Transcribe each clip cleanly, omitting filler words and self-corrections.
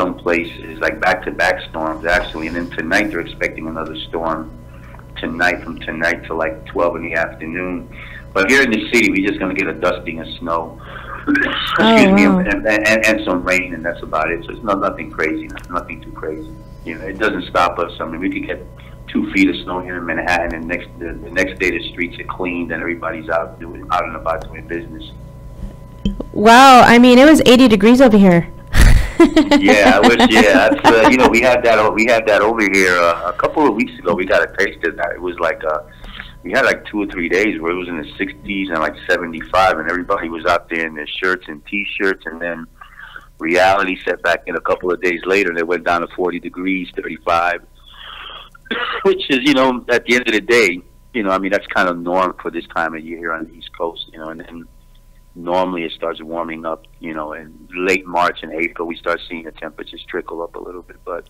some places, like back-to-back storms actually, and then tonight they're expecting another storm tonight, from tonight to like 12 in the afternoon. But here in the city, we're just going to get a dusting of snow. Excuse me, and some rain, and that's about it. So it's nothing crazy, nothing too crazy. You know, it doesn't stop us. I mean, we could get 2 feet of snow here in Manhattan, and the next day the streets are cleaned and everybody's out and about doing business. Wow, I mean, it was 80 degrees over here. Yeah, that's, you know, we had that over here a couple of weeks ago. We got a taste of that. It was like we had like 2 or 3 days where it was in the 60s and like 75, and everybody was out there in their shirts and t-shirts, and then reality set back in a couple of days later, and it went down to 40 degrees, 35, which is, you know, at the end of the day, you know, I mean, that's kind of norm for this time of year here on the East Coast, you know, and then normally it starts warming up, you know, in late March and April, we start seeing the temperatures trickle up a little bit, but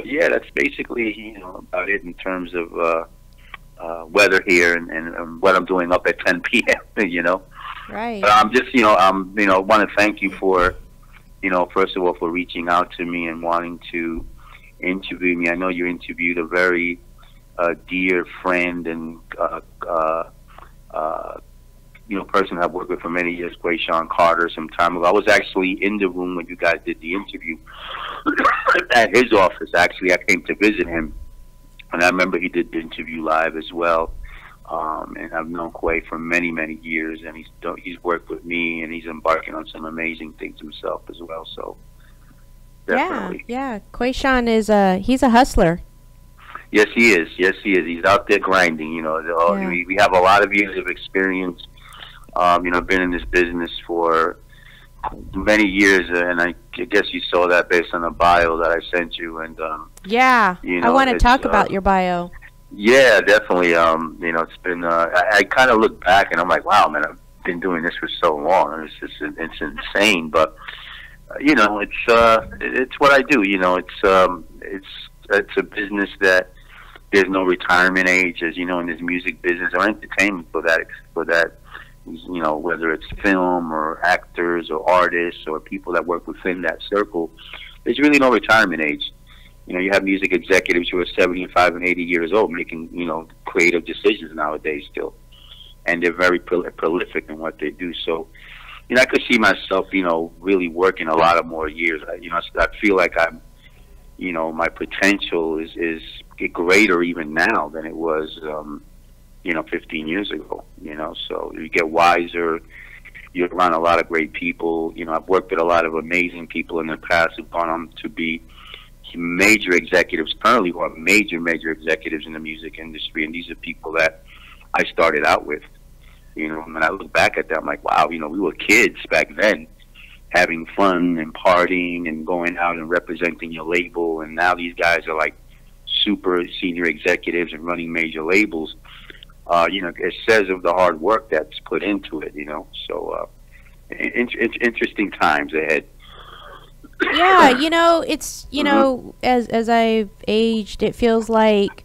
yeah, that's basically, you know, about it in terms of weather here and what I'm doing up at 10 p.m., you know. Right. But I'm just, you know, want to thank you for, you know, first of all, for reaching out to me and wanting to interview me. I know you interviewed a very dear friend and, you know, person I've worked with for many years, Quayshawn Carter, some time ago. I was actually in the room when you guys did the interview at his office. Actually, I came to visit him, and I remember he did the interview live as well. And I've known Quay for many, many years, and he's worked with me, and he's embarking on some amazing things himself as well. So, definitely. Yeah. Quayshawn is he's a hustler. Yes, he is. Yes, he is. He's out there grinding. You know, we have a lot of years of experience. You know, I've been in this business for many years, and I guess you saw that based on the bio that I sent you. And yeah, you know, I want to talk about your bio. Yeah, definitely. You know, it's been. I kind of look back and I'm like, wow, man, I've been doing this for so long. It's insane, but you know, it's what I do. You know, it's a business that there's no retirement age, as you know, in this music business or entertainment for that. You know, whether it's film or actors or artists or people that work within that circle, there's really no retirement age. You know, you have music executives who are 75 and 80 years old making, you know, creative decisions nowadays still. And they're very prolific in what they do. So, you know, I could see myself, you know, really working a lot of more years. You know, I feel like I'm, you know, my potential is greater even now than it was, you know, 15 years ago, you know. So you get wiser. You're around a lot of great people. You know, I've worked with a lot of amazing people in the past who've gone on to be major executives currently, who are major executives in the music industry, and these are people that I started out with. You know, when I look back at that, I'm like, wow, you know, we were kids back then, having fun and partying and going out and representing your label, and now these guys are like super senior executives and running major labels. You know, it says of the hard work that's put into it, you know. So, interesting times ahead. Yeah, you know, it's, you know, as I've aged, it feels like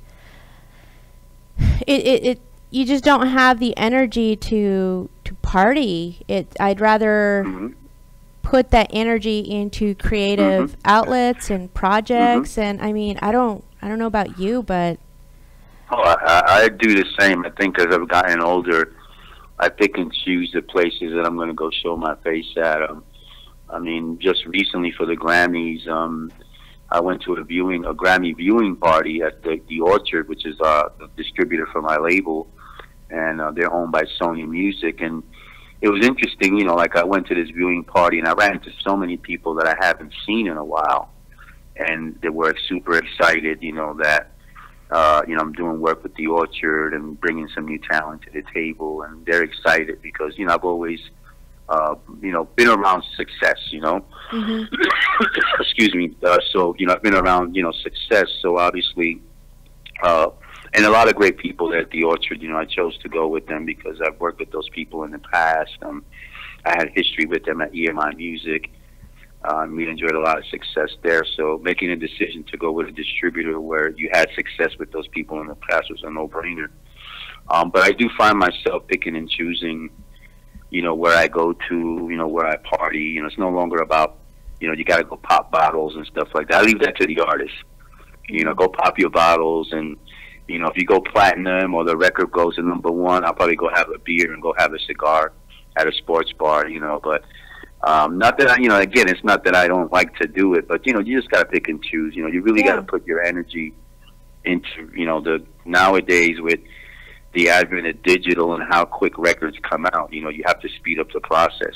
it you just don't have the energy to party. I'd rather put that energy into creative outlets and projects, and I mean, I don't know about you, but I do the same. I think as I've gotten older, I pick and choose the places that I'm going to go show my face at. I mean, just recently for the Grammys, I went to a Grammy viewing party at the Orchard, which is the distributor for my label, and they're owned by Sony Music. And it was interesting, you know, like I went to this viewing party and I ran into so many people that I haven't seen in a while, and they were super excited, you know, that you know, I'm doing work with the Orchard and bringing some new talent to the table, and they're excited because, you know, I've always you know, been around success, you know. Excuse me. So, you know, I've been around, you know, success. So obviously, and a lot of great people at the Orchard, you know, I chose to go with them because I've worked with those people in the past. I had history with them at EMI Music. We enjoyed a lot of success there. So making a decision to go with a distributor where you had success with those people in the past was a no-brainer. But I do find myself picking and choosing, you know, where I go to, you know, where I party. You know, it's no longer about You know, you got to go pop bottles and stuff like that. I leave that to the artists. You know, go pop your bottles, and you know, if you go platinum or the record goes to #1, I'll probably go have a beer and go have a cigar at a sports bar. You know, but not that you know. Again, it's not that I don't like to do it, but you know, you just got to pick and choose. You know, you really got to put your energy into, you know, the nowadays with the advent of digital and how quick records come out. You know, you have to speed up the process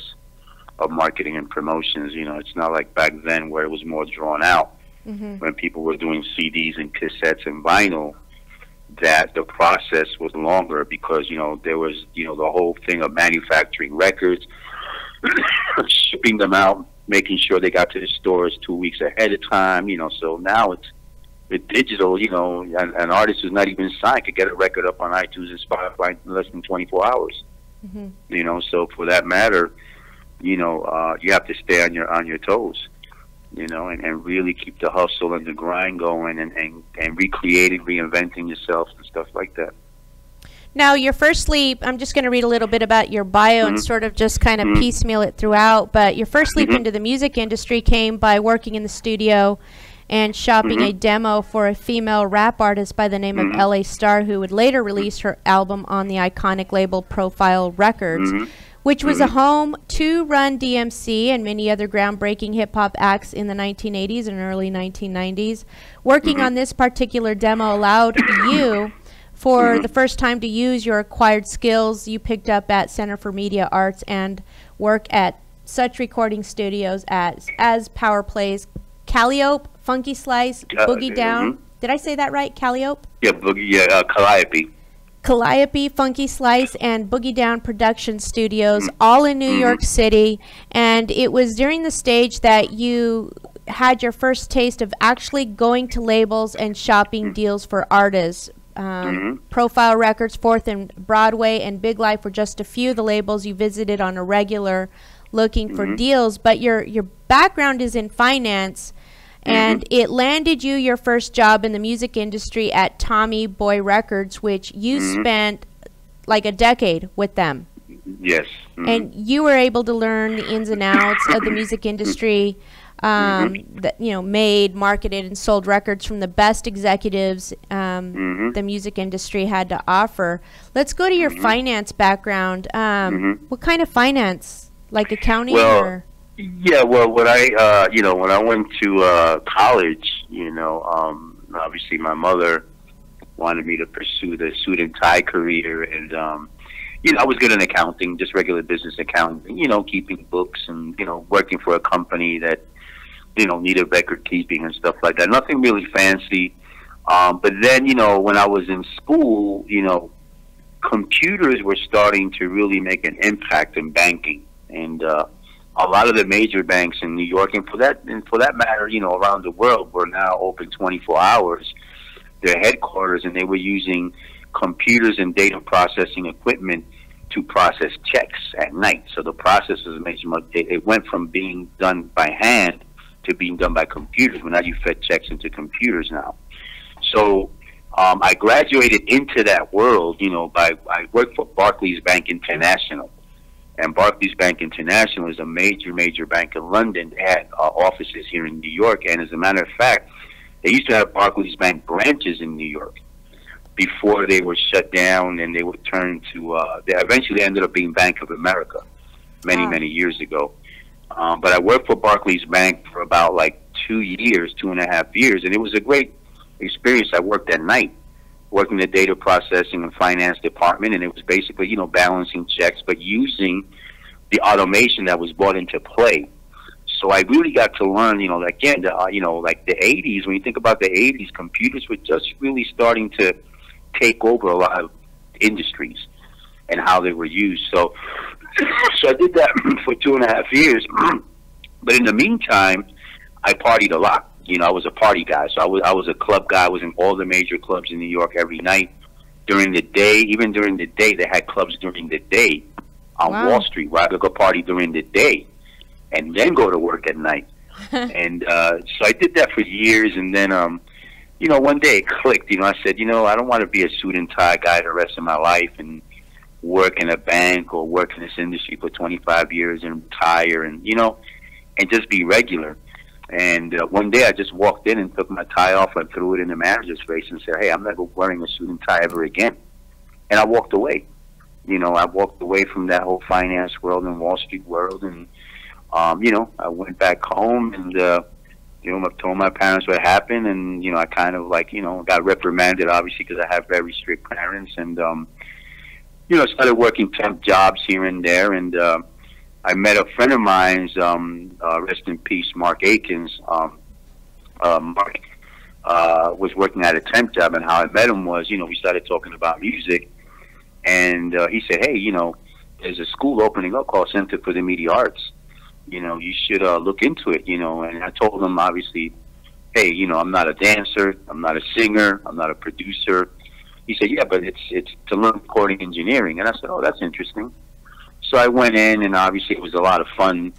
of marketing and promotions. You know, it's not like back then where it was more drawn out. When people were doing CDs and cassettes and vinyl, that the process was longer because, you know, there was, you know, the whole thing of manufacturing records, shipping them out, making sure they got to the stores 2 weeks ahead of time, you know. So now it's with digital, you know, an artist who's not even signed could get a record up on iTunes and Spotify in less than 24 hours. You know, so for that matter, you know, you have to stay on your toes, you know, and really keep the hustle and the grind going, and recreating, reinventing yourself and stuff like that. Now, your first leap, I'm just going to read a little bit about your bio and sort of just kind of piecemeal it throughout, but your first leap into the music industry came by working in the studio and shopping a demo for a female rap artist by the name of L.A. Starr, who would later release her album on the iconic label Profile Records, which was a home to Run DMC and many other groundbreaking hip-hop acts in the 1980s and early 1990s. Working on this particular demo allowed you, for the first time, to use your acquired skills you picked up at Center for Media Arts and work at such recording studios as Power Plays Calliope, Funky Slice, Boogie Down. Did I say that right? Calliope? Yeah, Boogie. Yeah, Calliope. Calliope, Funky Slice, and Boogie Down Production Studios, all in New York City. And it was during the stage that you had your first taste of actually going to labels and shopping deals for artists. Profile Records, Fourth and Broadway and Big Life were just a few of the labels you visited on a regular looking for deals. But your background is in finance, and it landed you your first job in the music industry at Tommy Boy Records, which you spent like a decade with them. Yes. And you were able to learn the ins and outs of the music industry, that, you know, made, marketed, and sold records from the best executives the music industry had to offer. Let's go to your finance background. What kind of finance? Like accounting? Or? Yeah, well, when I, you know, when I went to college, you know, obviously my mother wanted me to pursue the suit and tie career, and you know, I was good in accounting, just regular business accounting, you know, keeping books and, you know, working for a company that, you know, needed record keeping and stuff like that. Nothing really fancy. But then, you know, when I was in school, you know, computers were starting to really make an impact in banking, and a lot of the major banks in New York, and for that matter, you know, around the world, were now open 24 hours. Their headquarters, and they were using computers and data processing equipment to process checks at night. So the process it went from being done by hand to being done by computers. Well, now you fed checks into computers now. So I graduated into that world, you know, I worked for Barclays Bank International. And Barclays Bank International is a major bank in London. They had offices here in New York. And as a matter of fact, they used to have Barclays Bank branches in New York before they were shut down, and they would turn to, they eventually ended up being Bank of America many years ago. But I worked for Barclays Bank for about like 2.5 years, and it was a great experience. I worked at night, working the data processing and finance department, and it was basically, you know, balancing checks, but using the automation that was brought into play. So I really got to learn, you know, again, you know, like the 80s, when you think about the 80s, computers were just really starting to take over a lot of industries and how they were used. So I did that for 2.5 years. But in the meantime, I partied a lot. You know, I was a party guy. So I was a club guy. I was in all the major clubs in New York every night. During the day, even during the day, they had clubs during the day on Wall Street where I could go party during the day and then go to work at night. And so I did that for years. And then, you know, one day it clicked. You know, I said, you know, I don't want to be a suit and tie guy the rest of my life and work in a bank or work in this industry for 25 years and retire. And, you know, and just be regular. And one day I just walked in and took my tie off and threw it in the manager's face and said, hey, I'm never wearing a suit and tie ever again. And I walked away. You know, I walked away from that whole finance world and Wall Street world. And, you know, I went back home and, you know, I told my parents what happened. And, you know, I kind of like, you know, got reprimanded, obviously, because I have very strict parents. And, you know, started working temp jobs here and there. And, I met a friend of mine's, rest in peace, Mark Akins. Mark was working at a temp job, and how I met him was, you know, we started talking about music, and he said, hey, you know, there's a school opening up called Center for the Media Arts. You know, you should look into it, you know. And I told him, obviously, hey, you know, I'm not a dancer, I'm not a singer, I'm not a producer. He said, yeah, but it's to learn recording engineering. And I said, oh, that's interesting. So I went in, and obviously it was a lot of fun.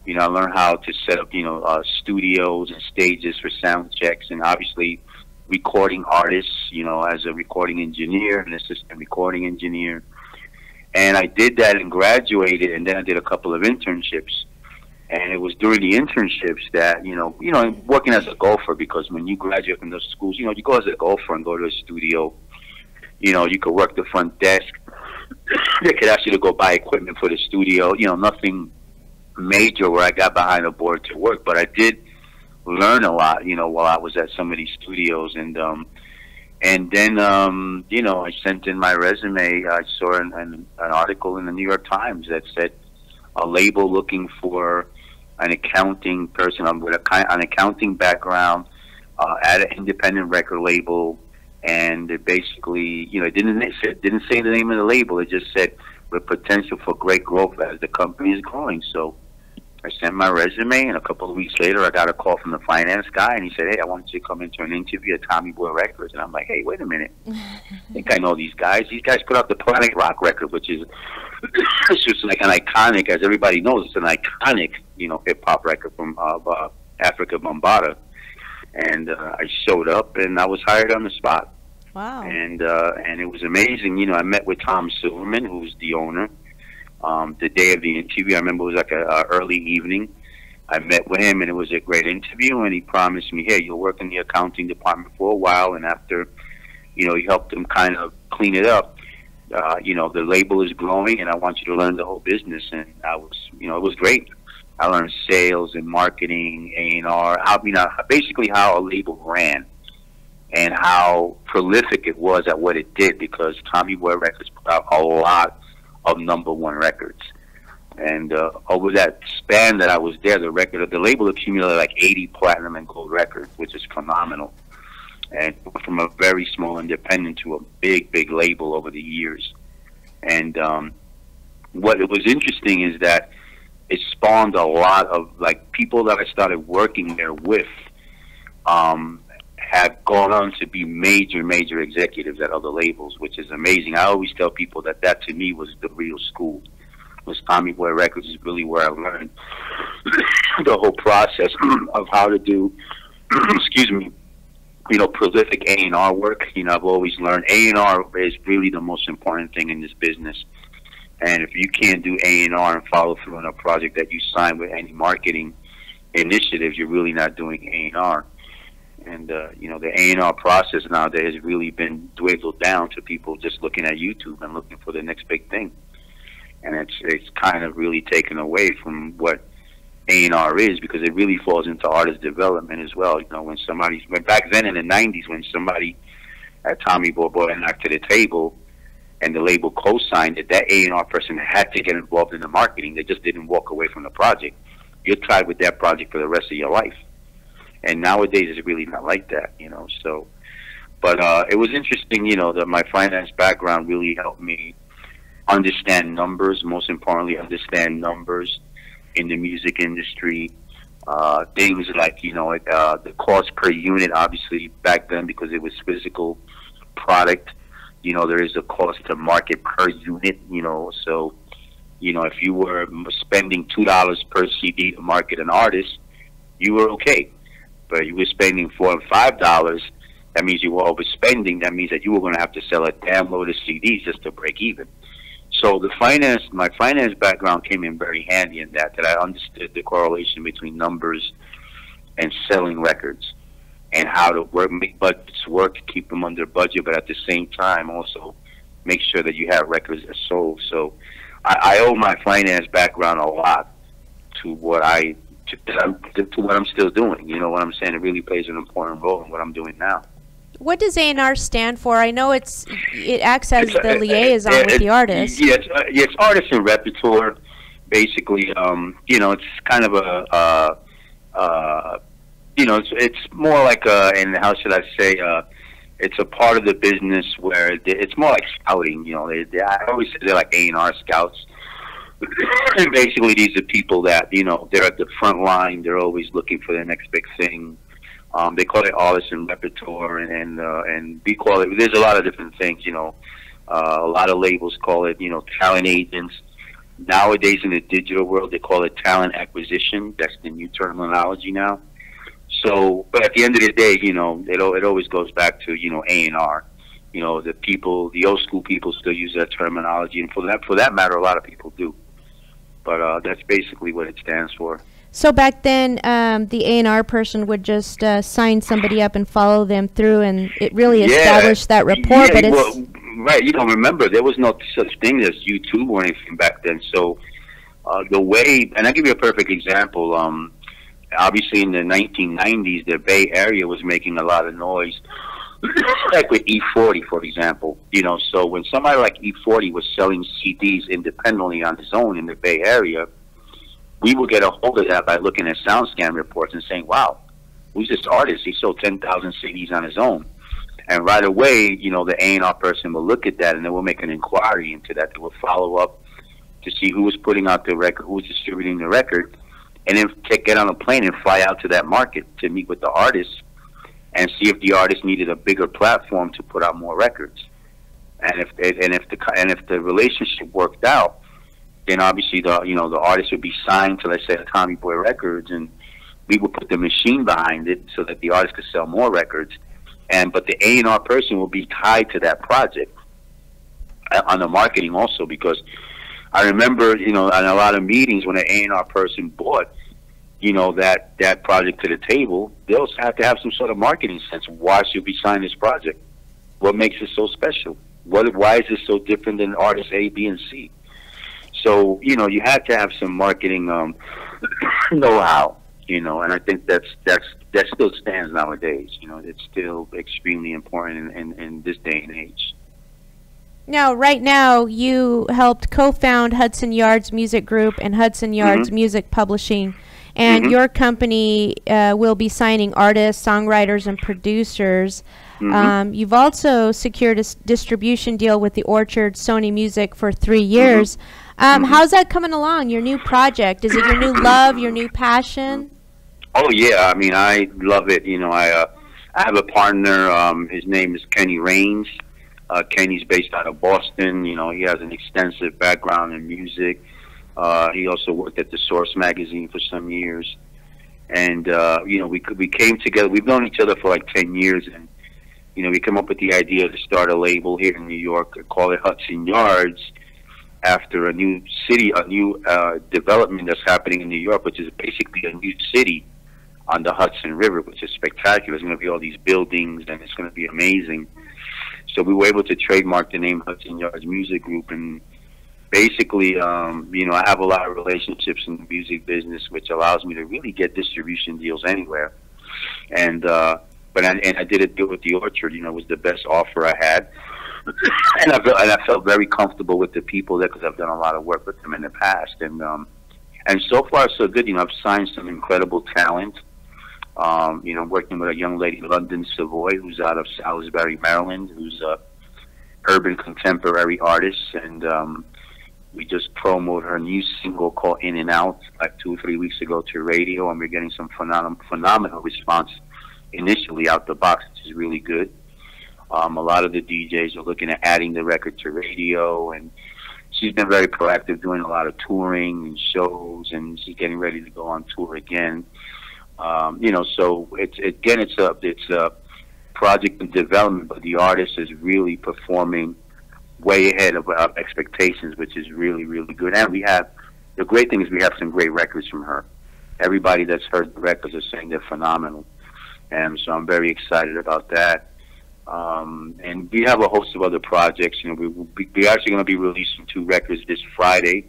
You know, I learned how to set up, you know, studios and stages for sound checks, and obviously recording artists, you know, as a recording engineer, an assistant recording engineer. And I did that and graduated, and then I did a couple of internships. And it was during the internships that, you know, working as a golfer, because when you graduate from those schools, you know, you go as a golfer and go to a studio. You know, you could work the front desk. They could ask you to go buy equipment for the studio. You know, nothing major where I got behind a board to work, but I did learn a lot, you know, while I was at some of these studios. And then, you know, I sent in my resume. I saw an article in the New York Times that said a label looking for an accounting person with an accounting background at an independent record label. And it basically, you know, it didn't say the name of the label. It just said with potential for great growth as the company is growing. So I sent my resume, and a couple of weeks later, I got a call from the finance guy, and he said, hey, I want you to come into an interview at Tommy Boy Records. And I'm like, hey, wait a minute. I think I know these guys. These guys put out the Planet Rock record, which is it's just like an iconic, as everybody knows, it's an iconic, you know, hip-hop record from Africa Bambaataa. And I showed up, and I was hired on the spot. Wow. And it was amazing. You know, I met with Tom Silverman, who's the owner. The day of the interview, I remember it was like a early evening. I met with him, and it was a great interview. And he promised me, hey, you'll work in the accounting department for a while. And after, you know, he helped him kind of clean it up. You know, the label is growing, and I want you to learn the whole business. And I was, you know, it was great. I learned sales and marketing, A&R, basically how a label ran and how prolific it was at what it did, because Tommy Boy Records put out a lot of #1 records. And over that span that I was there, the label accumulated like 80 platinum and gold records, which is phenomenal. And from a very small independent to a big, big label over the years. And what it was interesting is that it spawned a lot of, like, people that I started working there with have gone on to be major, major executives at other labels, which is amazing. I always tell people that to me was the real school. Was Tommy Boy Records is really where I learned the whole process of how to do, excuse me, you know, prolific A&R work. You know, I've always learned A&R is really the most important thing in this business. And if you can't do A&R and follow through on a project that you sign with any marketing initiatives, you're really not doing A&R. And, you know, the A&R process nowadays has really been dwindled down to people just looking at YouTube and looking for the next big thing. And it's kind of really taken away from what A&R is, because it really falls into artist development as well. You know, when back then in the 90s, when somebody at Tommy Boy brought a knock to the table, and the label co-signed it, that A&R person had to get involved in the marketing. They just didn't walk away from the project. You're tied with that project for the rest of your life. And nowadays, it's really not like that, you know. So, but it was interesting, you know, that my finance background really helped me understand numbers. Most importantly, understand numbers in the music industry. Things like, you know, the cost per unit, obviously, back then, because it was physical product. You know, there is a cost to market per unit, you know. So, you know, if you were spending $2 per CD to market an artist, you were okay. But you were spending $4 and $5, that means you were overspending. That means that you were going to have to sell a damn load of CDs just to break even. So my finance background came in very handy in that I understood the correlation between numbers and selling records, and how to make budgets work to keep them under budget, but at the same time also make sure that you have records that sold. So I owe my finance background a lot to what to what I'm still doing. You know what I'm saying? It really plays an important role in what I'm doing now. What does A&R stand for? I know it acts as the liaison with the artist. Yeah, it's artist and repertoire, basically. You know, it's kind of you know, it's more like and how should I say? It's a part of the business where it's more like scouting. You know, I always say they're like A&R scouts. And basically, these are people that, you know, they're at the front line. They're always looking for the next big thing. They call it artist and repertoire, and we call it. There's a lot of different things, you know. A lot of labels call it, you know, talent agents. Nowadays, in the digital world, they call it talent acquisition. That's the new terminology now. So, but at the end of the day, you know, it always goes back to, you know, A&R. You know, the old school people still use that terminology, and for that matter, a lot of people do. But that's basically what it stands for. So back then, the A&R person would just sign somebody up and follow them through, and it really established that rapport. Yeah, but it's well, right. You don't remember, there was no such thing as YouTube or anything back then. So the way, and I'll give you a perfect example. Obviously, in the 1990s, the Bay Area was making a lot of noise, like with E40, for example. You know, so when somebody like E40 was selling CDs independently on his own in the Bay Area, we would get a hold of that by looking at SoundScan reports and saying, wow, who's this artist? He sold 10,000 CDs on his own. And right away, you know, the A&R person will look at that, and they will make an inquiry into that. They will follow up to see who was putting out the record, who was distributing the record, and then get on a plane and fly out to that market to meet with the artist and see if the artist needed a bigger platform to put out more records. And if the relationship worked out, then obviously the artist would be signed to, let's say, Tommy Boy Records, and we would put the machine behind it so that the artist could sell more records. But the A&R person will be tied to that project on the marketing also, because I remember, you know, in a lot of meetings when an A&R person bought, you know, that project to the table, they'll have to have some sort of marketing sense. Why should we sign this project? What makes it so special? Why is this so different than artists A, B, and C? So, you know, you had to have some marketing know-how, you know, and I think that still stands nowadays. You know, it's still extremely important in this day and age. Now, right now, you helped co-found Hudson Yards Music Group and Hudson Yards Music Publishing, and your company will be signing artists, songwriters, and producers. You've also secured a distribution deal with the Orchard Sony Music for 3 years. How's that coming along, your new project? Is it your new love, your new passion? Oh, yeah. I mean, I love it. You know, I have a partner. His name is Kenny Raines. Kenny's based out of Boston. You know, he has an extensive background in music. He also worked at the Source magazine for some years. And, you know, we came together. We've known each other for like 10 years. And, you know, we came up with the idea to start a label here in New York, call it Hudson Yards, after a new development that's happening in New York, which is basically a new city on the Hudson River, which is spectacular. There's going to be all these buildings, and it's going to be amazing. So we were able to trademark the name Hudson Yards Music Group, and basically, you know, I have a lot of relationships in the music business, which allows me to really get distribution deals anywhere. And I did a deal with the Orchard. You know, it was the best offer I had, and I felt very comfortable with the people there because I've done a lot of work with them in the past. And so far so good. You know, I've signed some incredible talent. You know, working with a young lady, London Savoy, who's out of Salisbury, Maryland, who's a urban contemporary artist, and we just promoted her new single called In and Out like 2 or 3 weeks ago to radio, and we're getting some phenomenal response initially out the box, which is really good. A lot of the DJs are looking at adding the record to radio, and she's been very proactive, doing a lot of touring and shows, and she's getting ready to go on tour again. You know, so it's a project in development, but the artist is really performing way ahead of our expectations, which is really, really good. And we have, the great thing is we have some great records from her. Everybody that's heard the records are saying they're phenomenal. And so I'm very excited about that. And we have a host of other projects. You know, we're actually going to be releasing 2 records this Friday.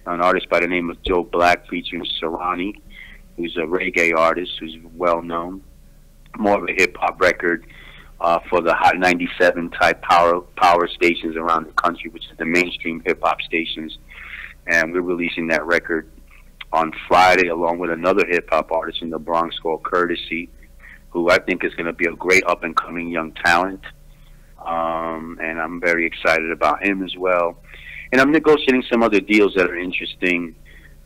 An artist by the name of Joe Black featuring Serrani, who's a reggae artist who's well known. More of a hip hop record for the Hot 97 type power stations around the country, which is the mainstream hip hop stations. And we're releasing that record on Friday along with another hip hop artist in the Bronx called Courtesy, who I think is going to be a great up and coming young talent. And I'm very excited about him as well. And I'm negotiating some other deals that are interesting.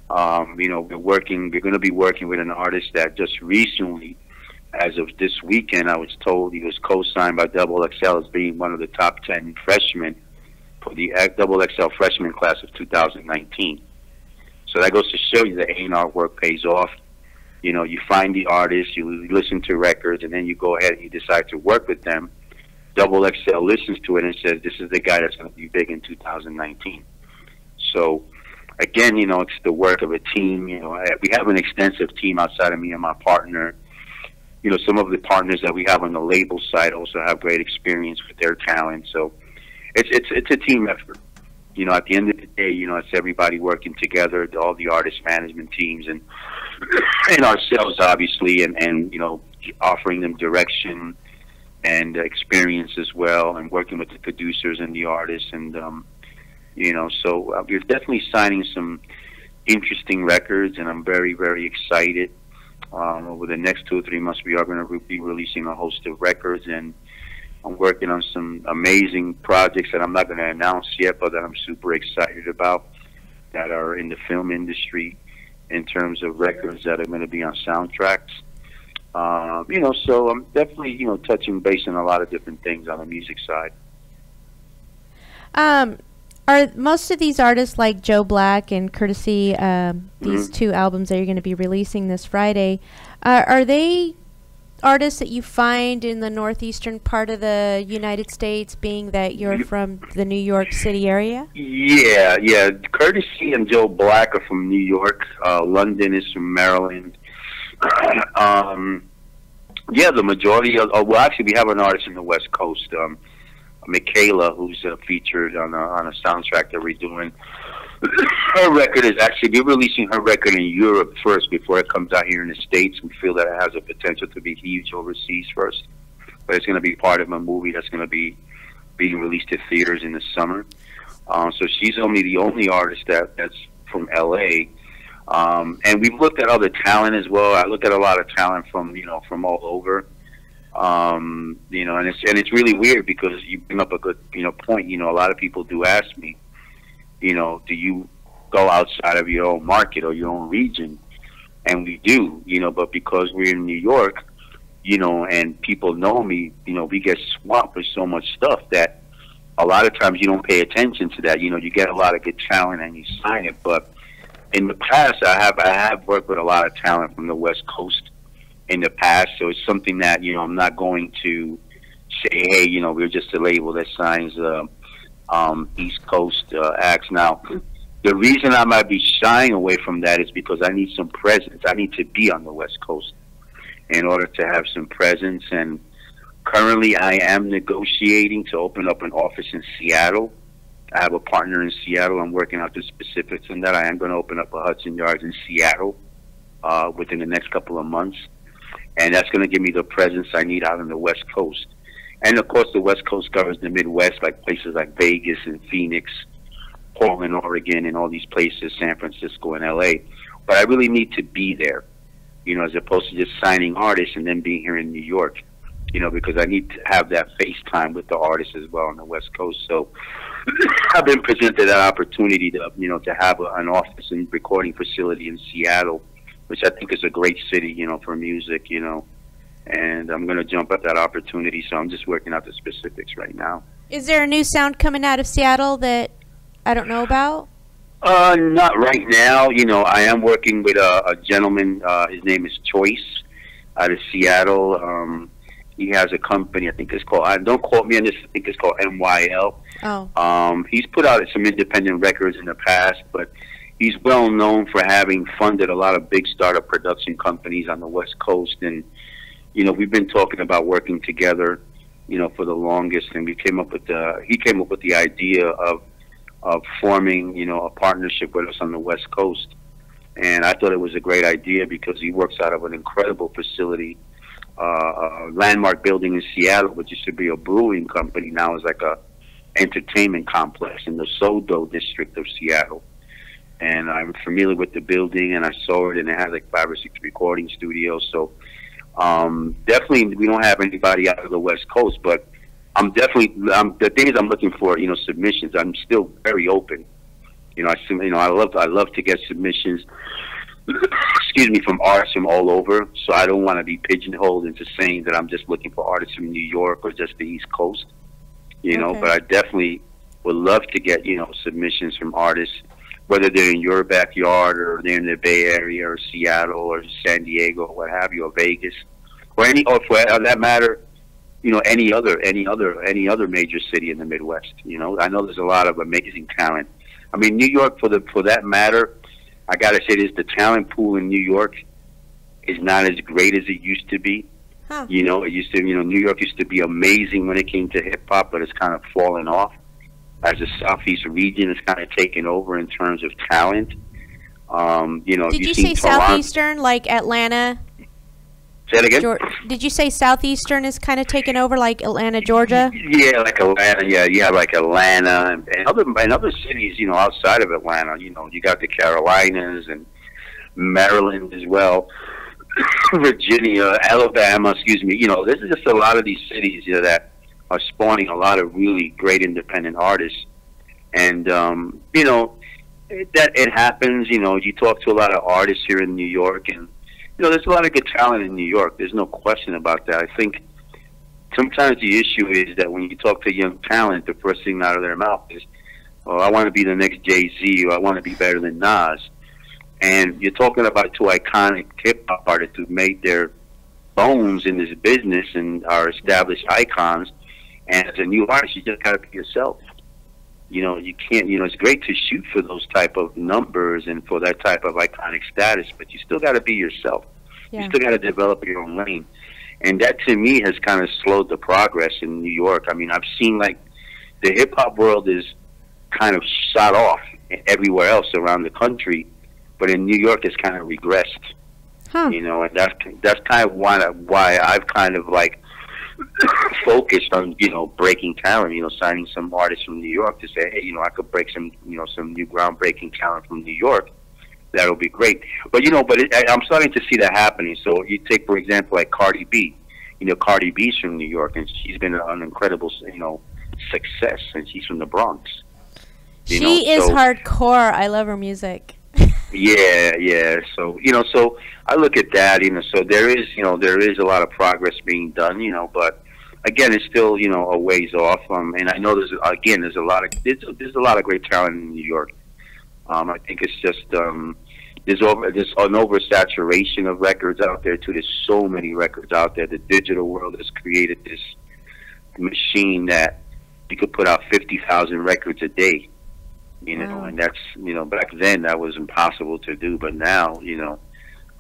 You know, we're going to be working with an artist that just recently, as of this weekend, I was told he was co-signed by Double XL as being one of the top 10 freshmen for the Double XL freshman class of 2019. So that goes to show you that A&R work pays off. You know, you find the artist, you listen to records, and then you go ahead and you decide to work with them. Double XL listens to it and says, this is the guy that's going to be big in 2019. So, again, you know, it's the work of a team. You know, we have an extensive team outside of me and my partner. You know, some of the partners that we have on the label side also have great experience with their talent. So it's a team effort. You know, at the end of the day, you know, it's everybody working together, all the artist management teams and ourselves, obviously, and you know, offering them direction and experience as well, and working with the producers and the artists. And, you know, so we're definitely signing some interesting records, and I'm very, very excited. Over the next 2 or 3 months, we are going to be releasing a host of records, and I'm working on some amazing projects that I'm not going to announce yet, but that I'm super excited about, that are in the film industry in terms of records that are going to be on soundtracks. You know, so I'm definitely, you know, touching base on a lot of different things on the music side. Are most of these artists like Joe Black and Courtesy, these 2 albums that you're going to be releasing this Friday, are they artists that you find in the northeastern part of the United States, being that you're from the New York City area? Yeah. Courtesy and Joe Black are from New York. London is from Maryland. Yeah, the majority of, well, actually, we have an artist in the West Coast, Michaela, who's featured on a soundtrack that we're doing. Her record is actually, we're releasing her record in Europe first before it comes out here in the States. We feel that it has a potential to be huge overseas first, but it's going to be part of a movie that's going to be being released at theaters in the summer. So she's only the only artist that's from LA. And we've looked at other talent as well. I look at a lot of talent from, you know, from all over. You know, and it's really weird because you bring up a good, you know, point. You know, a lot of people do ask me, you know, do you go outside of your own market or your own region? And we do, you know, but because we're in New York, you know, and people know me, you know, we get swamped with so much stuff that a lot of times you don't pay attention to that. You know, you get a lot of good talent and you sign it, but in the past, I have worked with a lot of talent from the West Coast in the past, so it's something that, you know, I'm not going to say, hey, you know, we're just a label that signs East Coast acts. Now, the reason I might be shying away from that is because I need some presence. I need to be on the West Coast in order to have some presence, and currently I am negotiating to open up an office in Seattle. I have a partner in Seattle. I'm working out the specifics on that. I am going to open up a Hudson Yards in Seattle within the next couple of months. And that's going to give me the presence I need out on the West Coast. And, of course, the West Coast covers the Midwest, like places like Vegas and Phoenix, Portland, Oregon, and all these places, San Francisco and L.A. But I really need to be there, you know, as opposed to just signing artists and then being here in New York, you know, because I need to have that face time with the artists as well on the West Coast. So I've been presented that opportunity to, you know, to have an office and recording facility in Seattle, which I think is a great city, you know, for music, you know. And I'm going to jump at that opportunity, so I'm just working out the specifics right now. Is there a new sound coming out of Seattle that I don't know about? Not right now. You know, I am working with a gentleman, his name is Choice, out of Seattle. He has a company, I think it's called, don't quote me on this, I think it's called MYL. Oh. He's put out some independent records in the past, but he's well known for having funded a lot of big startup production companies on the West Coast. And, you know, we've been talking about working together, you know, for the longest, and he came up with the idea of forming, you know, a partnership with us on the West Coast. And I thought it was a great idea because he works out of an incredible facility, a landmark building in Seattle, which used to be a brewing company, now is like a entertainment complex in the Sodo district of Seattle. And I'm familiar with the building, and I saw it, and it had like 5 or 6 recording studios. So definitely we don't have anybody out of the West Coast, but the thing is, I'm looking for, you know, submissions. I'm still very open. You know, I love to get submissions, excuse me, from artists from all over. So I don't want to be pigeonholed into saying that I'm just looking for artists from New York or just the East Coast. You know, but I definitely would love to get, you know, submissions from artists, whether they're in your backyard or they're in the Bay Area or Seattle or San Diego or what have you, or Vegas, or for that matter, you know, any other major city in the Midwest. You know, I know there's a lot of amazing talent. I mean, New York, for that matter, I gotta say this: the talent pool in New York is not as great as it used to be. Huh. You know, New York used to be amazing when it came to hip hop, but it's kind of fallen off as the Southeast region is kind of taken over in terms of talent. You know, did you say Southeastern, like Atlanta? Say it again. Did you say Southeastern is kind of taken over, like Atlanta, Georgia? Yeah, like Atlanta. Yeah, like Atlanta and other cities. You know, outside of Atlanta. You know, you got the Carolinas and Maryland as well, Virginia, Alabama. Excuse me. You know, this is just a lot of these cities, you know, that are spawning a lot of really great independent artists. And you know, it happens. You know, you talk to a lot of artists here in New York, and you know, there's a lot of good talent in New York. There's no question about that. I think sometimes the issue is that when you talk to young talent, the first thing out of their mouth is, "Oh, I want to be the next Jay-Z," or "I want to be better than Nas." And you're talking about 2 iconic hip-hop artists who've made their bones in this business and are established icons. And as a new artist, you just got to be yourself. You know, you can't, you know, it's great to shoot for those type of numbers and for that type of iconic status, but you still got to be yourself. Yeah. You still got to develop your own lane. And that, to me, has kind of slowed the progress in New York. I mean, I've seen, like, the hip-hop world is kind of shot off everywhere else around the country, but in New York, it's kind of regressed. Huh. You know, and that's kind of why I've kind of, like, focused on, you know, breaking talent, you know, signing some artists from New York to say, hey, you know, I could break some, you know, some new groundbreaking talent from New York. That'll be great. But, you know, I'm starting to see that happening. So you take, for example, like Cardi B. You know, Cardi B's from New York, and she's been an incredible, you know, success, and she's from the Bronx. She is hardcore. I love her music. Yeah. So, you know, so I look at that, you know, so there is a lot of progress being done, you know, but again, it's still, you know, a ways off. And I know there's a lot of great talent in New York. I think it's just, there's an oversaturation of records out there too. There's so many records out there. The digital world has created this machine that you could put out 50,000 records a day. You know, and that's, you know, back then that was impossible to do. But now, you know,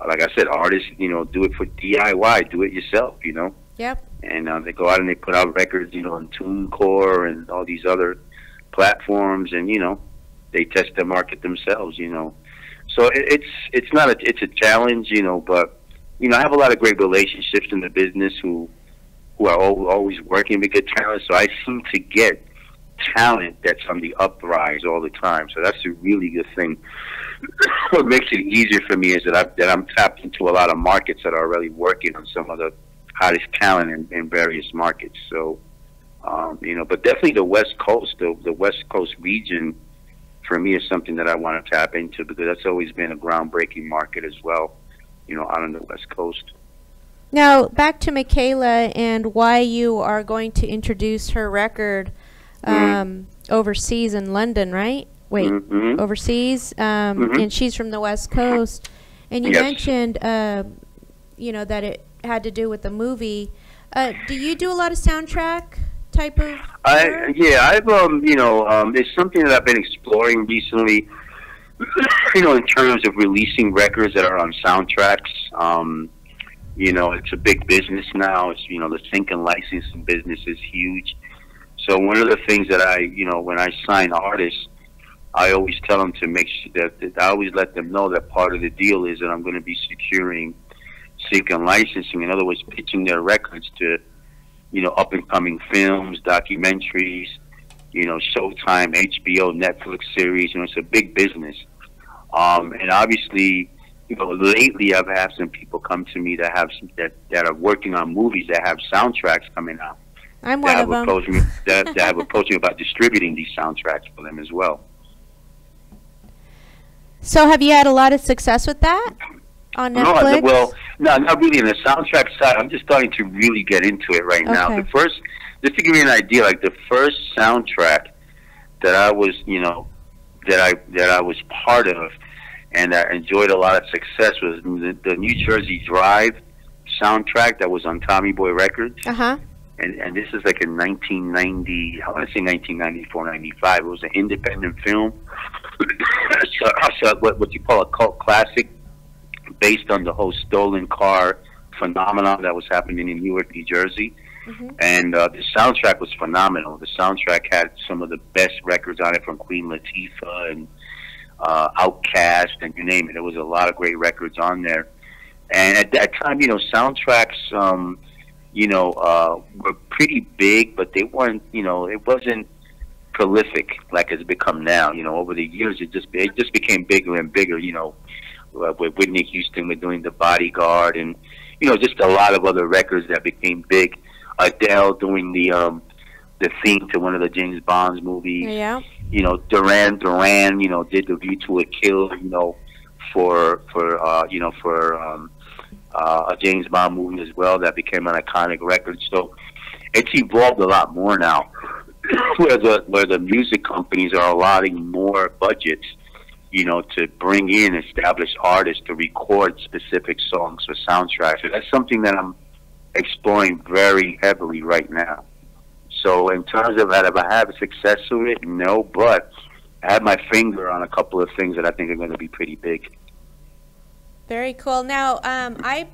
like I said, artists, you know, do it for DIY, do it yourself, you know. Yep. And they go out and they put out records, you know, on TuneCore and all these other platforms, and, you know, they test the market themselves, you know. So it's a challenge, you know, but, you know, I have a lot of great relationships in the business who are always working with good talent, so I seem to get talent that's on the uprise all the time. So that's a really good thing. What makes it easier for me is that I'm tapped into a lot of markets that are already working on some of the hottest talent in various markets. So, you know, but definitely the West Coast, the West Coast region, for me, is something that I want to tap into because that's always been a groundbreaking market as well, you know, out on the West Coast. Now, back to Michaela and why you are going to introduce her record overseas in London, right? Wait, overseas, and she's from the West Coast. And you mentioned, you know, that it had to do with the movie. Do you do a lot of soundtrack type of? I've it's something that I've been exploring recently. In terms of releasing records that are on soundtracks. It's a big business now. It's the sync and licensing business is huge. So one of the things that when I sign artists, I always tell them to make sure that I always let them know that part of the deal is that I'm going to be securing sync and licensing. In other words, pitching their records to, up and coming films, documentaries, Showtime, HBO, Netflix series. It's a big business. And obviously, lately I've had some people come to me that are working on movies that have soundtracks coming out. I'm one of them. That have approached me about distributing these soundtracks for them as well. So have you had a lot of success with that on Netflix? No, not really. On the soundtrack side, I'm just starting to really get into it right now. Just to give you an idea, like the first soundtrack that I was, that I was part of and I enjoyed a lot of success was the New Jersey Drive soundtrack that was on Tommy Boy Records. Uh-huh. And this is like in 1990, I want to say 1994, 95. It was an independent film. So what you call a cult classic based on the whole stolen car phenomenon that was happening in Newark, New Jersey. Mm-hmm. And the soundtrack was phenomenal. The soundtrack had some of the best records on it from Queen Latifah and Outkast and you name it. There was a lot of great records on there. And at that time, soundtracks, were pretty big, but they weren't, it wasn't prolific like it's become now. Over the years, it just became bigger and bigger. With Whitney Houston, with doing The Bodyguard, and just a lot of other records that became big. Adele doing the theme to one of the James Bond movies. Yeah. Duran did The View to a Kill. For a James Bond movie as well that became an iconic record. So it's evolved a lot more now, where the music companies are allotting more budgets, to bring in established artists to record specific songs for soundtracks. So that's something that I'm exploring very heavily right now. So in terms of have I had success with it, no, but I have my finger on a couple of things that I think are going to be pretty big. Very cool. Now, I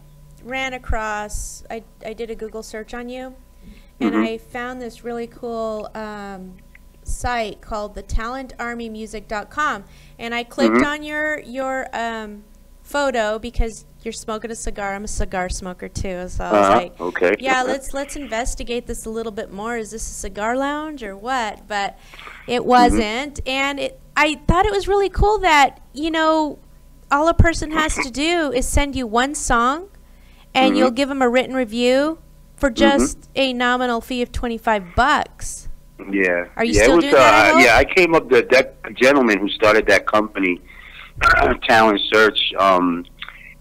ran across, I did a Google search on you, and I found this really cool site called the talentarmymusic.com, and I clicked on your photo because you're smoking a cigar. I'm a cigar smoker too, so I was like, okay. Yeah, let's investigate this a little bit more. Is this a cigar lounge or what? But it wasn't, and I thought it was really cool that all a person has to do is send you one song, and you'll give them a written review for just a nominal fee of $25. Yeah. Are you still doing that? Yeah, I came up with that gentleman who started that company, Talent Search.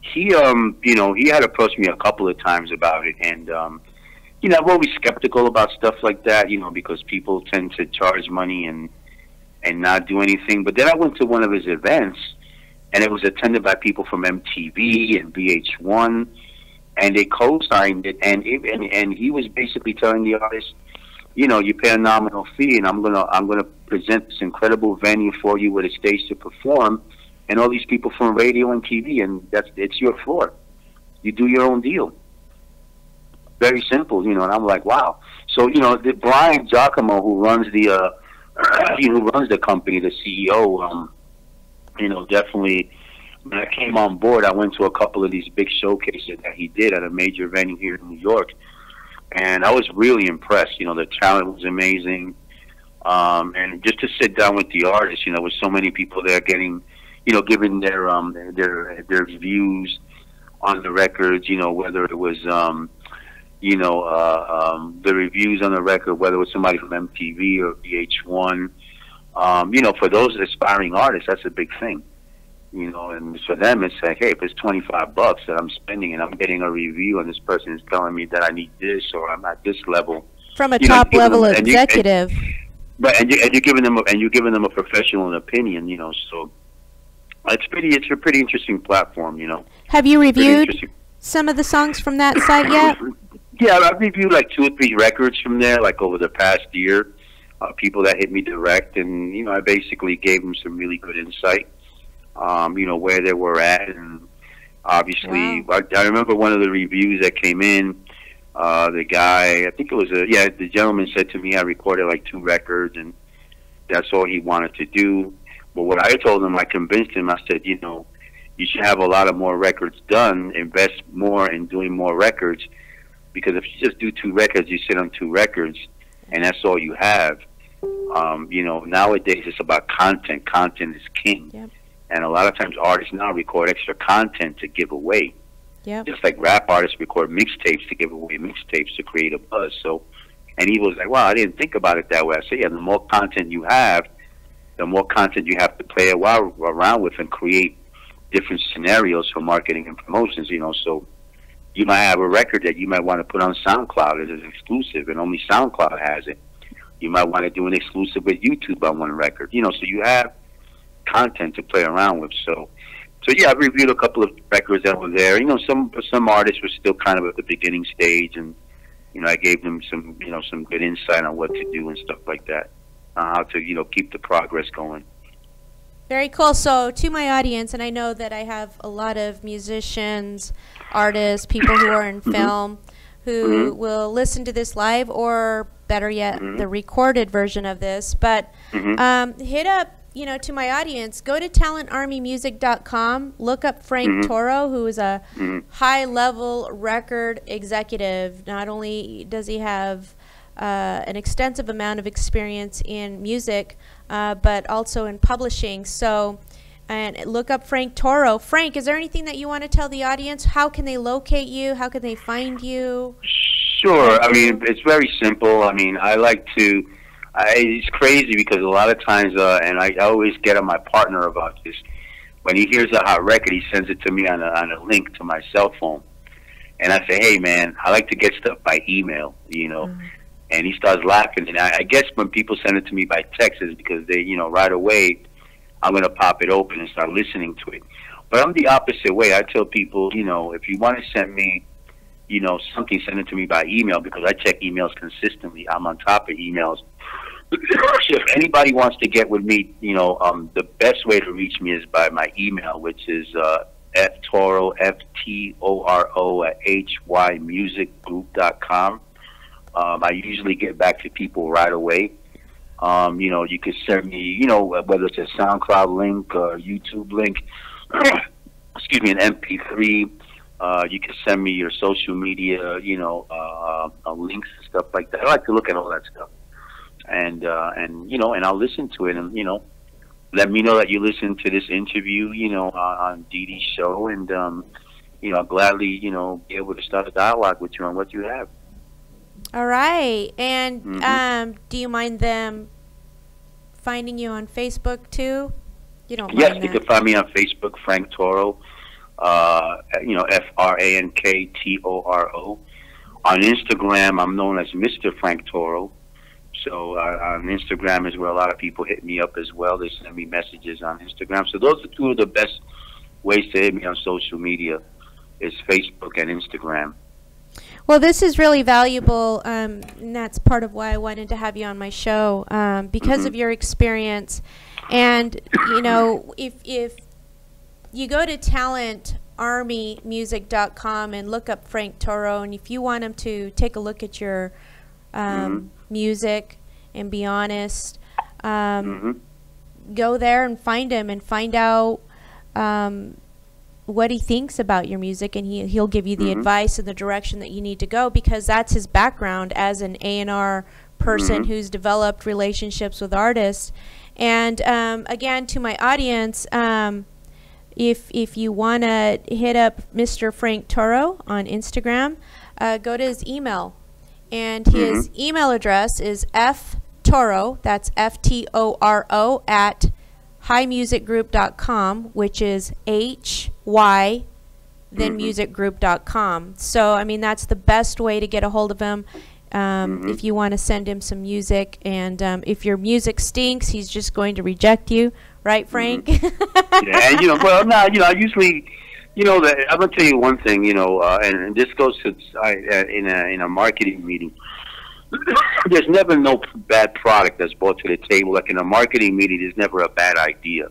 He had approached me a couple of times about it, and I'm always skeptical about stuff like that, because people tend to charge money and not do anything. But then I went to one of his events, and it was attended by people from MTV and VH1, and they co-signed it. And he was basically telling the artist, you pay a nominal fee, and I'm gonna present this incredible venue for you with a stage to perform, and all these people from radio and TV, and it's your floor. You do your own deal. Very simple, And I'm like, wow. So the Brian Giacomo, who runs the company, the CEO. Definitely, when I came on board, I went to a couple of these big showcases that he did at a major venue here in New York, and I was really impressed. The talent was amazing, and just to sit down with the artists, with so many people there giving their reviews on the records, whether it was the reviews on the record, whether it was somebody from MTV or VH1. For those aspiring artists, that's a big thing. And for them, it's like, hey, if it's $25 that I'm spending and I'm getting a review and this person is telling me that I need this or I'm at this level. From a top level executive. And you're giving them a professional opinion, so it's a pretty interesting platform, Have you reviewed some of the songs from that site yet? Yeah, I've reviewed like 2 or 3 records from there, like over the past year. People that hit me direct, and you know, I basically gave them some really good insight. You know, where they were at, and obviously, wow. I remember one of the reviews that came in. The guy, I think it was the gentleman said to me, I recorded like 2 records, and that's all he wanted to do. But what I told him, I convinced him. I said, you know, you should have a lot of more records done, invest more in doing more records, because if you just do 2 records, you sit on 2 records, and that's all you have. You know, nowadays it's about content. Content is king. Yep. And a lot of times artists now record extra content to give away. Yep. Just like rap artists record mixtapes to give away mixtapes to create a buzz. So, and he was like, wow, I didn't think about it that way. I said, yeah, the more content you have, the more content you have to play around with and create different scenarios for marketing and promotions, you know. So you might have a record that you might want to put on SoundCloud as an exclusive, and only SoundCloud has it. You might want to do an exclusive with YouTube on one record, you know, so you have content to play around with. So yeah, I've reviewed a couple of records that were there. You know, some artists were still kind of at the beginning stage, and you know, I gave them some, you know, some good insight on what to do and stuff like that, how to, you know, keep the progress going. Very cool. So to my audience, and I know that I have a lot of musicians, artists, people who are in film, who will listen to this live, or better yet, the recorded version of this. But hit up, you know, to my audience, go to talentarmymusic.com, look up Frank Toro, who is a high-level record executive. Not only does he have an extensive amount of experience in music, but also in publishing. So, and look up Frank Toro. Frank, is there anything that you want to tell the audience? How can they locate you? How can they find you? Sure. I mean, it's very simple. I mean, I like to... it's crazy because a lot of times, and I always get on my partner about this, when he hears a hot record, he sends it to me on a link to my cell phone. And I say, hey, man, I like to get stuff by email, you know. And he starts laughing. And I guess when people send it to me by text, it's because they, you know, right away, I'm going to pop it open and start listening to it. But I'm the opposite way. I tell people, you know, if you want to send me, you know, something, send it to me by email, because I check emails consistently. I'm on top of emails. If anybody wants to get with me, you know, the best way to reach me is by my email, which is ftoro, Ftoro at hymusicgroup.com. I usually get back to people right away. You know, you can send me, you know, whether it's a SoundCloud link or a YouTube link, excuse me, an MP3. You can send me your social media, you know, links and stuff like that. I like to look at all that stuff. And you know, and I'll listen to it, and you know, let me know that you listen to this interview, you know, on DeeDee's show, and you know, I'll gladly, you know, be able to start a dialogue with you on what you have. All right. And do you mind them finding you on Facebook too? You don't mind Yes, you can find me on Facebook, Frank Toro, you know, FrankToro. On Instagram, I'm known as Mr. Frank Toro. So on Instagram is where a lot of people hit me up as well. They send me messages on Instagram. So those are 2 of the best ways to hit me on social media, is Facebook and Instagram. Well, this is really valuable, and that's part of why I wanted to have you on my show, because of your experience. And, you know, if you go to talentarmymusic.com and look up Frank Toro, and if you want him to take a look at your music and be honest, go there and find him and find out what he thinks about your music, and he'll give you the advice and the direction that you need to go, because that's his background as an A&R person who's developed relationships with artists. And again, to my audience, if you want to hit up Mr. Frank Toro on Instagram, go to his email. And his email address is ftoro, that's Ftoro, at hymusicgroup.com, which is HY, then musicgroup.com. So, I mean, that's the best way to get a hold of him if you want to send him some music. And if your music stinks, he's just going to reject you. Right, Frank? Yeah, and, you know, well, no, you know, I usually You know, that I'm gonna tell you one thing. You know, and this goes to in a marketing meeting. There's never no bad product that's brought to the table. Like in a marketing meeting, there's never a bad idea.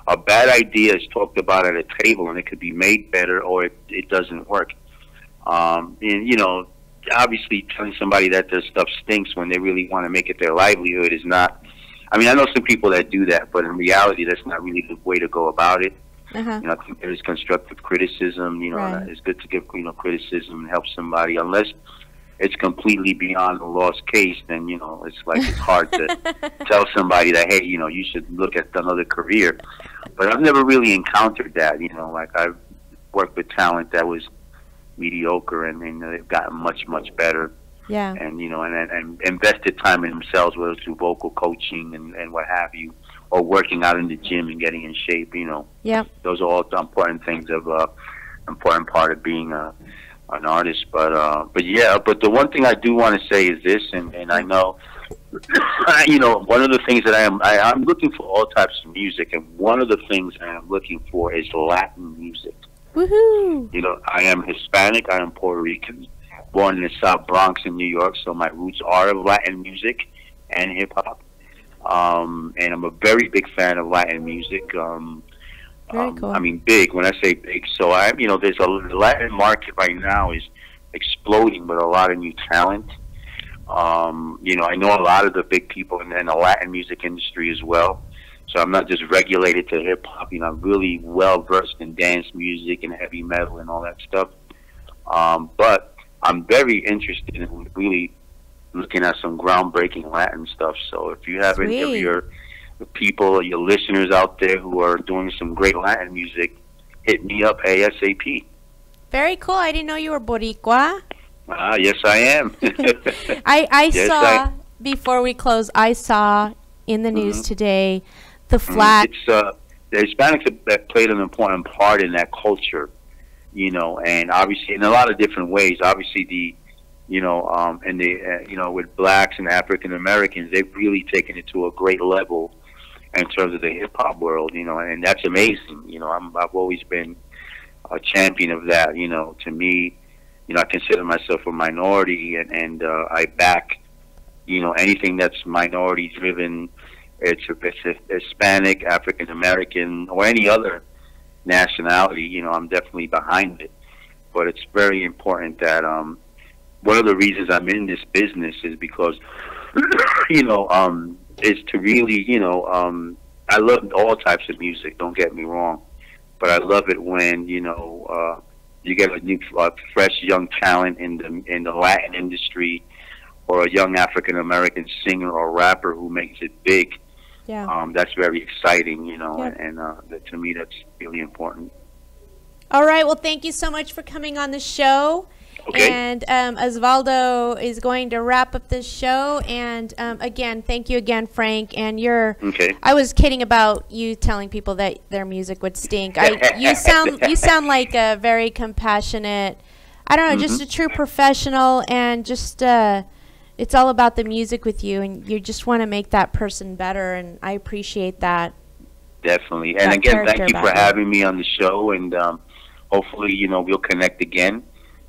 A bad idea is talked about at a table, and it could be made better, or it doesn't work. And you know, obviously, telling somebody that their stuff stinks when they really want to make it their livelihood is not. I mean, I know some people that do that, but in reality, that's not really the way to go about it. You know, I think there is constructive criticism. You know, right. It's good to give criticism and help somebody, unless it's completely beyond the lost case. Then you know, it's like it's hard to tell somebody that, hey, you know, you should look at another career. But I've never really encountered that. You know, like I've worked with talent that was mediocre, and they've gotten much better. Yeah. And you know, and invested time in themselves, whether it's through vocal coaching and what have you, or working out in the gym and getting in shape. You know. Yeah. Those are all important things of important part of being an artist. But yeah. But the one thing I do want to say is this, and I know, you know, one of the things that I'm looking for all types of music, and one of the things I am looking for is Latin music. Woohoo! You know, I am Hispanic. I am Puerto Rican. Born in the South Bronx in New York, so my roots are of Latin music and hip hop. And I'm a very big fan of Latin music. Very cool. I mean, big. When I say big, so you know, there's a Latin market right now is exploding with a lot of new talent. You know, I know a lot of the big people in the Latin music industry as well. So I'm not just regulated to hip hop. You know, I'm really well versed in dance music and heavy metal and all that stuff. But I'm very interested in really looking at some groundbreaking Latin stuff. So if you have any of your people or your listeners out there who are doing some great Latin music, hit me up ASAP. Very cool. I didn't know you were Boricua. Yes, I am. I yes, saw, before we close, I saw in the news today the flag. It's the Hispanics that played an important part in that culture. You know, and obviously in a lot of different ways. Obviously, you know, you know, with blacks and African Americans, they've really taken it to a great level in terms of the hip hop world. You know, and that's amazing. You know, I've always been a champion of that. You know, to me, you know, I consider myself a minority, and I back, you know, anything that's minority driven. It's Hispanic, African American, or any other nationality. You know, I'm definitely behind it. But it's very important that one of the reasons I'm in this business is because you know, is to really, you know, I love all types of music, don't get me wrong, but I love it when, you know, you get a new fresh young talent in the Latin industry, or a young African American singer or rapper who makes it big. Yeah. That's very exciting, you know, and to me that's really important. All right, well, thank you so much for coming on the show. Okay. And Osvaldo is going to wrap up this show. And again, thank you again, Frank. And I was kidding about you telling people that their music would stink. You sound like a very compassionate, I don't know, just a true professional, and just it's all about the music with you, and you just want to make that person better, and I appreciate that. Definitely. And again, thank you for having me on the show, and hopefully, you know, we'll connect again.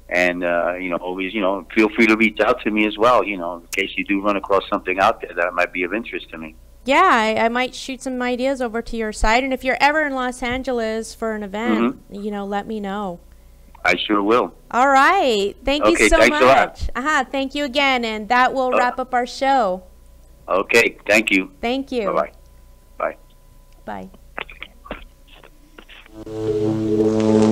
And, you know, always, you know, feel free to reach out to me as well, you know, in case you do run across something out there that might be of interest to me. Yeah, I might shoot some ideas over to your site. And if you're ever in Los Angeles for an event, you know, let me know. I sure will. All right. Thank you so much. Thank you again. And that will wrap up our show. Okay. Thank you. Thank you. Bye-bye. Bye. Bye.